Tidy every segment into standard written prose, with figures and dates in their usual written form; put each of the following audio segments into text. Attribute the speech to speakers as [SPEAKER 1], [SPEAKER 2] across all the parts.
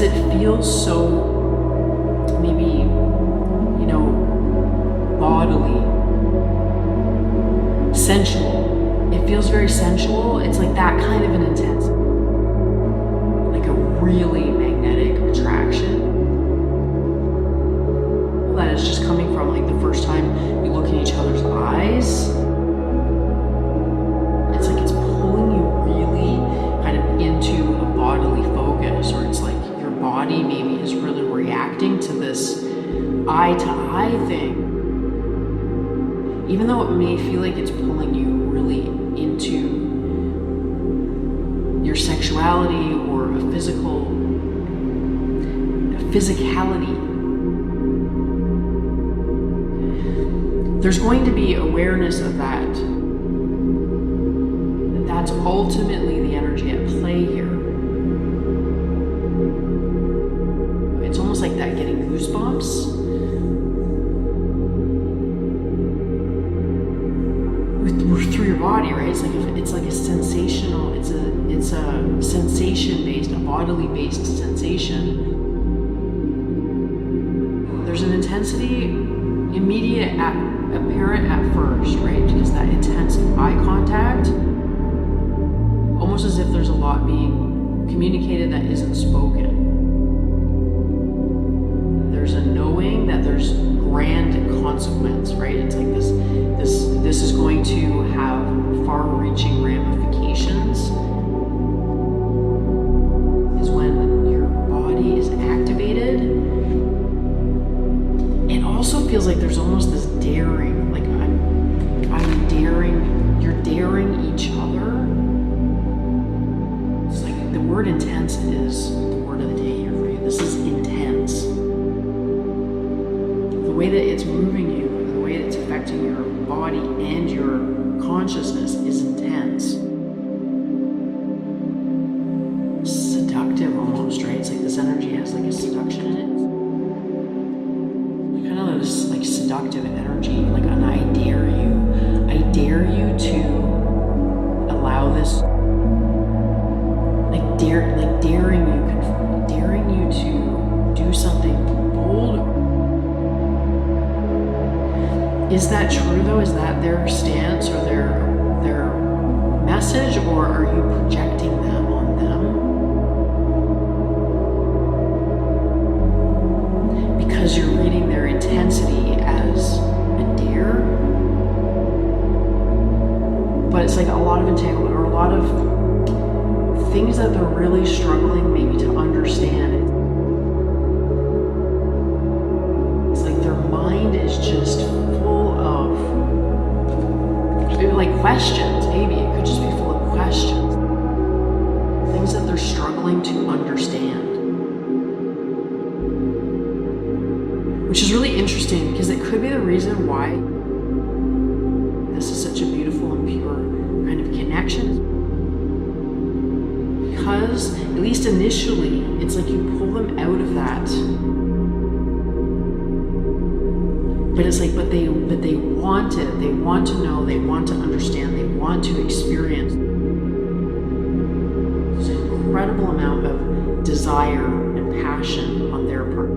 [SPEAKER 1] because it feels so, maybe, bodily, sensual. It feels very sensual. It's like that kind of an intensity, like a really magnetic attraction that is just coming from like the first time you look in each other's eyes. It's like it's pulling you really kind of into a bodily focus, or it's like your body maybe is really reacting to this eye-to-eye thing. Even though it may feel like it's pulling you really into your sexuality or a physicality, there's going to be awareness of that. That's ultimately the energy at play here. It's almost like that getting goosebumps. Through your body, right? It's like a sensational, it's a sensation-based, a bodily-based sensation. There's an intensity, immediate, apparent at first, right? Because that intense eye contact, almost as if there's a lot being communicated that isn't spoken. There's a knowing that there's grand consequence, right? It's like this is going to have far-reaching ramifications. Is when your body is activated. It also feels like there's almost this daring, like I'm daring, you're daring each other. It's like the word intense is the word of the day here for you. This is intense. The way that it's moving you, the way that it's affecting your body and your consciousness is intense. Seductive almost, right? It's like this energy has like a seduction in it. Kind of this like seductive energy, like an I dare you to allow this, daring you to do something bold. Is that true though? Is that their stance or their message, or are you projecting them on them? Because you're reading their intensity as a dare. But it's like a lot of entanglement, or a lot of things that they're really struggling maybe to understand. It's like their mind is just full of like questions. Maybe it could just be full of questions, things that they're struggling to understand, which is really interesting because it could be the reason why this is such a beautiful and pure kind of connection. Because at least initially it's like you pull them out of that, but it's like but they want it, they want to know, they want to understand, they want to experience. There's an incredible amount of desire and passion on their part.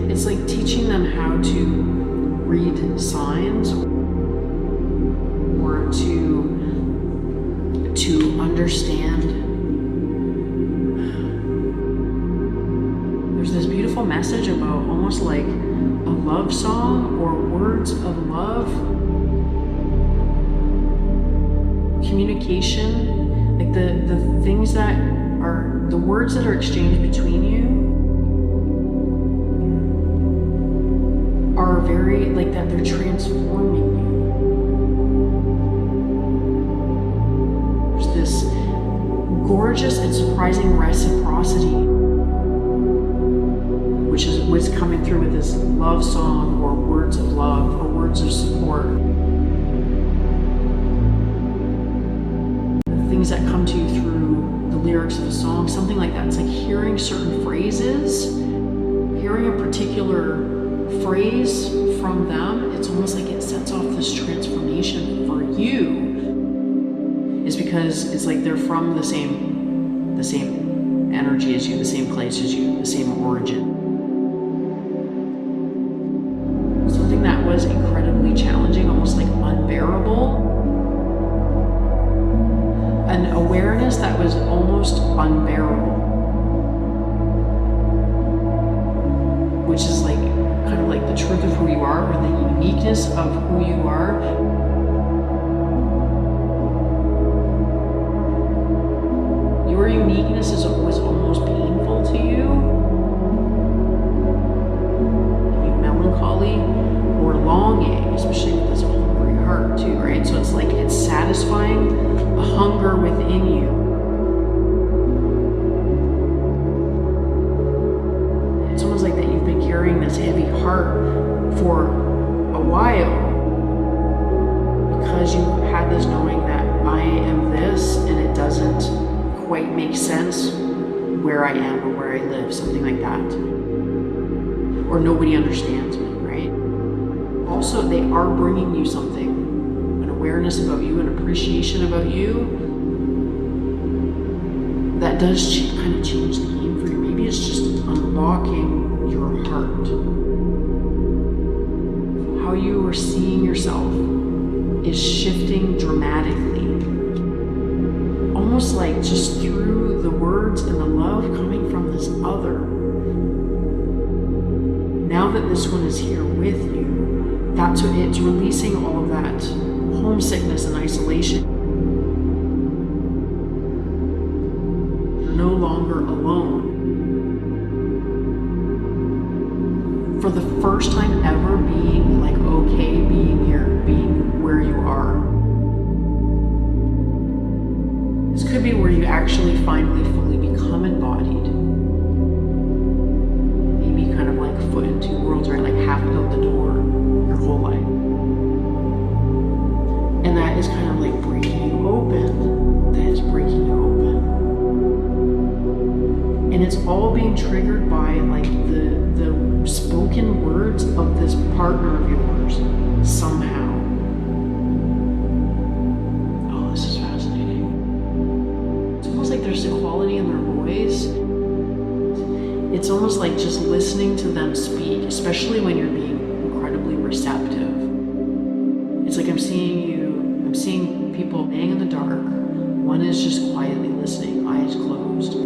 [SPEAKER 1] It's like teaching them how to read signs, or to understand. There's this beautiful message about almost like a love song or words of love, communication, like the things that are the words that are exchanged between you are very like that, they're transforming you. There's this gorgeous and surprising reciprocity, which is what's coming through with this love song or words of love or words of support. The things that come to you through the lyrics of a song, something like that. It's like hearing certain phrases, hearing a particular phrase from them. It's almost like it sets off this transformation for you. Is because it's like they're from the same the same energy as you, the same place as you, the same origin. Something that was incredibly challenging, almost like unbearable. An awareness that was almost unbearable. Which is like, kind of like the truth of who you are, or the uniqueness of who you are. Your uniqueness was almost painful to you. Maybe melancholy or longing, especially with this hungry heart too, right? So it's like it's satisfying a hunger within you. It's almost like that you've been carrying this heavy heart for a while because you had this knowing that I am this and it doesn't quite make sense where I am or where I live, something like that. Or nobody understands me, right? Also, they are bringing you something, an awareness about you, an appreciation about you that does kind of change the game for you. Maybe it's just unlocking your heart. How you are seeing yourself is shifting dramatically. Almost like just through the words and the love coming from this other. Now that this one is here with you, that's what it's releasing all of that homesickness and isolation. You're no longer alone. For the first time ever, being like okay being here, being where you are. This could be where you actually finally fully become embodied. Maybe kind of like a foot in two worlds, right? Like half out the door your whole life. And that is kind of like breaking you open. That is breaking you open. And it's all being triggered by like the spoken words of this partner of yours somehow. Oh, this is fascinating. It's almost like there's equality in their voice. It's almost like just listening to them speak, especially when you're being incredibly receptive. It's like I'm seeing people laying in the dark. One is just quietly listening, eyes closed.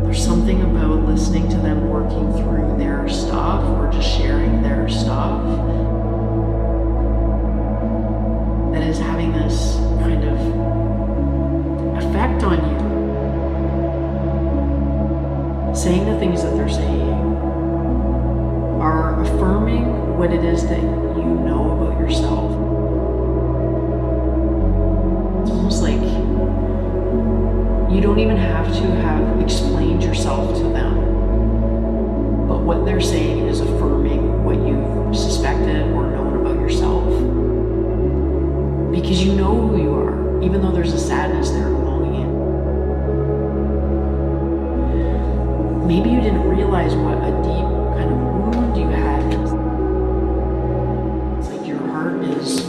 [SPEAKER 1] There's something about listening to them working through their stuff or just sharing their stuff that is having this kind of effect on you. Saying the things that they're saying are affirming what it is that you know about yourself. It's almost like you don't even have to have explained yourself to them. But what they're saying is affirming what you've suspected or known about yourself. Because you know who you are, even though there's a sadness there, longing. Maybe you didn't realize what a deep kind of wound you had. It's like your heart is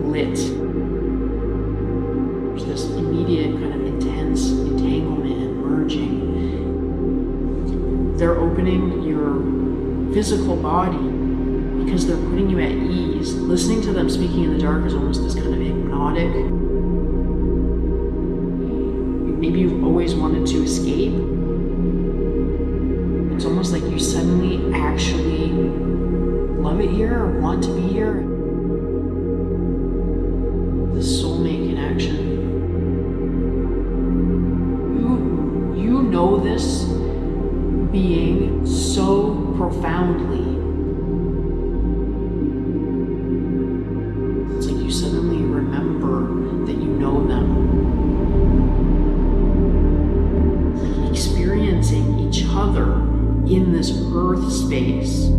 [SPEAKER 1] lit. There's this immediate kind of intense entanglement and merging. They're opening your physical body because they're putting you at ease. Listening to them speaking in the dark is almost this kind of hypnotic. Maybe you've always wanted to escape. It's almost like you suddenly actually love it here or want to be here. The soulmate connection. You know this being so profoundly. It's like you suddenly remember that you know them. Like experiencing each other in this earth space.